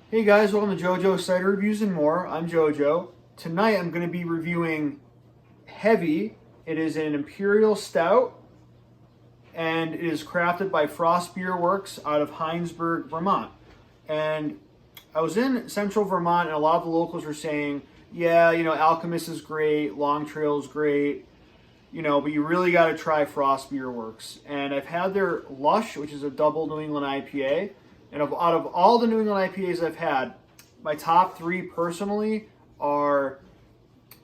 Hey guys, welcome to JoJo Cider Reviews and More. I'm JoJo. Tonight I'm going to be reviewing Heavy. It is an Imperial Stout and it is crafted by Frost Beer Works out of Hinesburg, Vermont. And I was in central Vermont and a lot of the locals were saying, yeah, Alchemist is great, Long Trail is great, but you really got to try Frost Beer Works. And I've had their Lush, which is a double New England IPA. And out of all the New England IPAs I've had, my top three personally are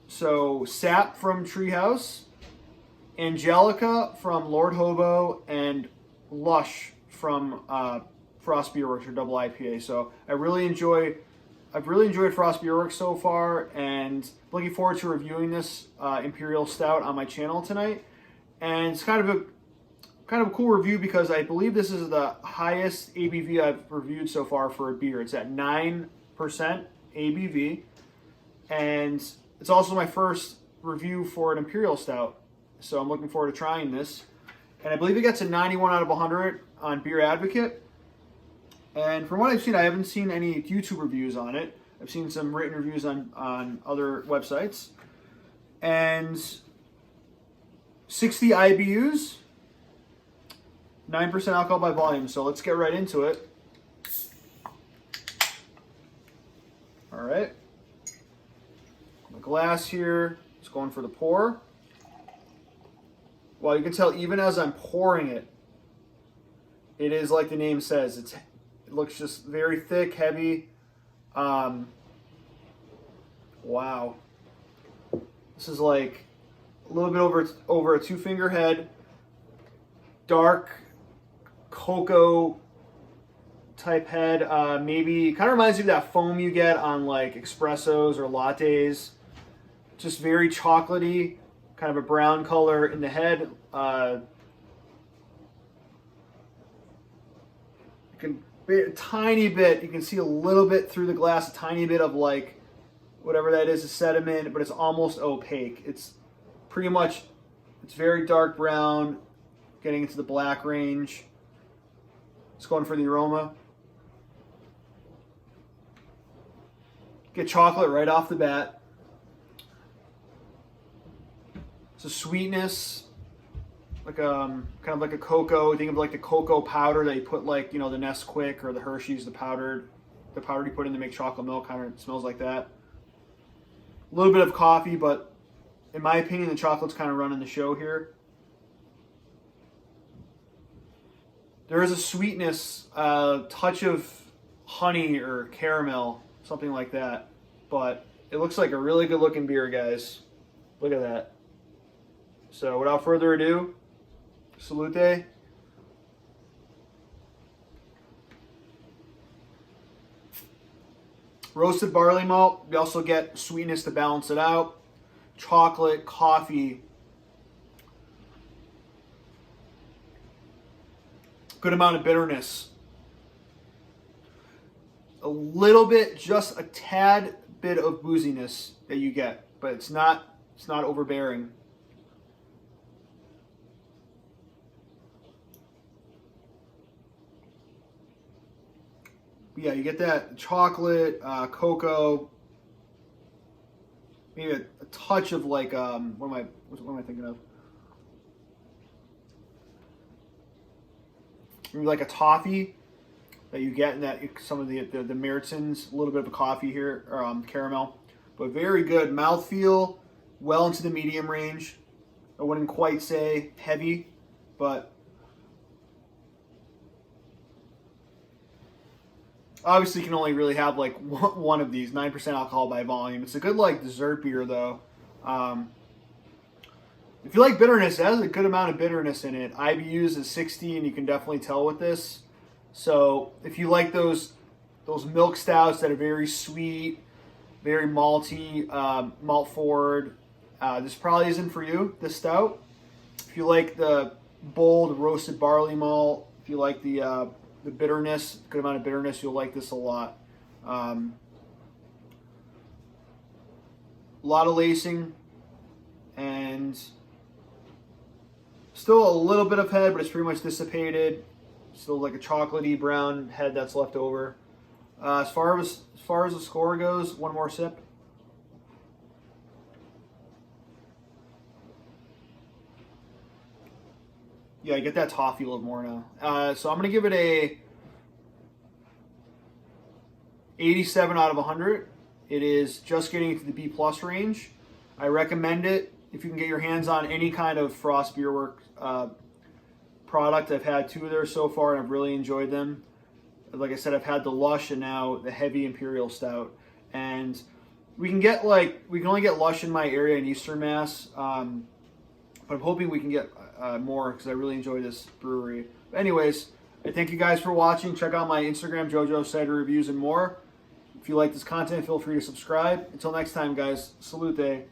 Sap from Treehouse, Angelica from Lord Hobo, and Lush from Frost Beer Works or double IPA. So I've really enjoyed Frost Beer Works so far, and looking forward to reviewing this Imperial Stout on my channel tonight. And it's kind of a cool review because I believe this is the highest ABV I've reviewed so far for a beer. It's at 9% ABV, and it's also my first review for an Imperial Stout. So I'm looking forward to trying this. And I believe it gets a 91 out of 100 on Beer Advocate. And from what I've seen, I haven't seen any YouTube reviews on it. I've seen some written reviews on other websites. And 60 IBUs. 9% alcohol by volume, so let's get right into it. All right. The glass here is going for the pour. Well, you can tell even as I'm pouring it, it is like the name says. It looks just very thick, heavy. Wow. This is like a little bit over a 2-finger head. Dark cocoa type head, maybe kind of reminds me of that foam you get on like espressos or lattes. Just very chocolatey, kind of a brown color in the head. You can a tiny bit, you can see a little bit through the glass, a tiny bit of like whatever that is, a sediment, but it's almost opaque. It's pretty much, it's very dark brown, getting into the black range. It's going for the aroma. Get chocolate right off the bat. It's a sweetness, like kind of like a cocoa. Think of like the cocoa powder that you put, like the Nesquik or the Hershey's, the powder you put in to make chocolate milk. Kind of smells like that. A little bit of coffee, but in my opinion, the chocolate's kind of running the show here. There is a sweetness, touch of honey or caramel, something like that. But it looks like a really good looking beer, guys. Look at that. So without further ado, salute. Roasted barley malt. We also get sweetness to balance it out. Chocolate, coffee. Good amount of bitterness. A little bit, just a tad bit of booziness that you get, but it's not overbearing. But yeah, you get that chocolate, cocoa, maybe a touch of like what am I thinking of? Maybe like a toffee that you get in that some of the Meritzens, a little bit of a coffee here, or caramel, but very good mouthfeel, well into the medium range. I wouldn't quite say heavy, but obviously you can only really have like one of these. 9% alcohol by volume. It's a good like dessert beer though. If you like bitterness, it has a good amount of bitterness in it. IBUs is 60, and you can definitely tell with this. So if you like those milk stouts that are very sweet, very malty, malt forward, this probably isn't for you, this stout. If you like the bold roasted barley malt, if you like the bitterness, good amount of bitterness, you'll like this a lot. A lot of lacing, and still a little bit of head, but it's pretty much dissipated. Still like a chocolatey brown head that's left over. As far as the score goes, one more sip. Yeah, I get that toffee a little more now. So I'm gonna give it a 87 out of 100. It is just getting into the B plus range. I recommend it if you can get your hands on any kind of Frost Beer Works product. I've had 2 of theirs so far, and I've really enjoyed them. Like I said, I've had the Lush and now the Heavy Imperial Stout, and we can only get Lush in my area in Eastern Mass, but I'm hoping we can get more because I really enjoy this brewery. But anyways, I thank you guys for watching. Check out my Instagram, JoJo Cider Reviews, and more. If you like this content, feel free to subscribe. Until next time, guys, salute.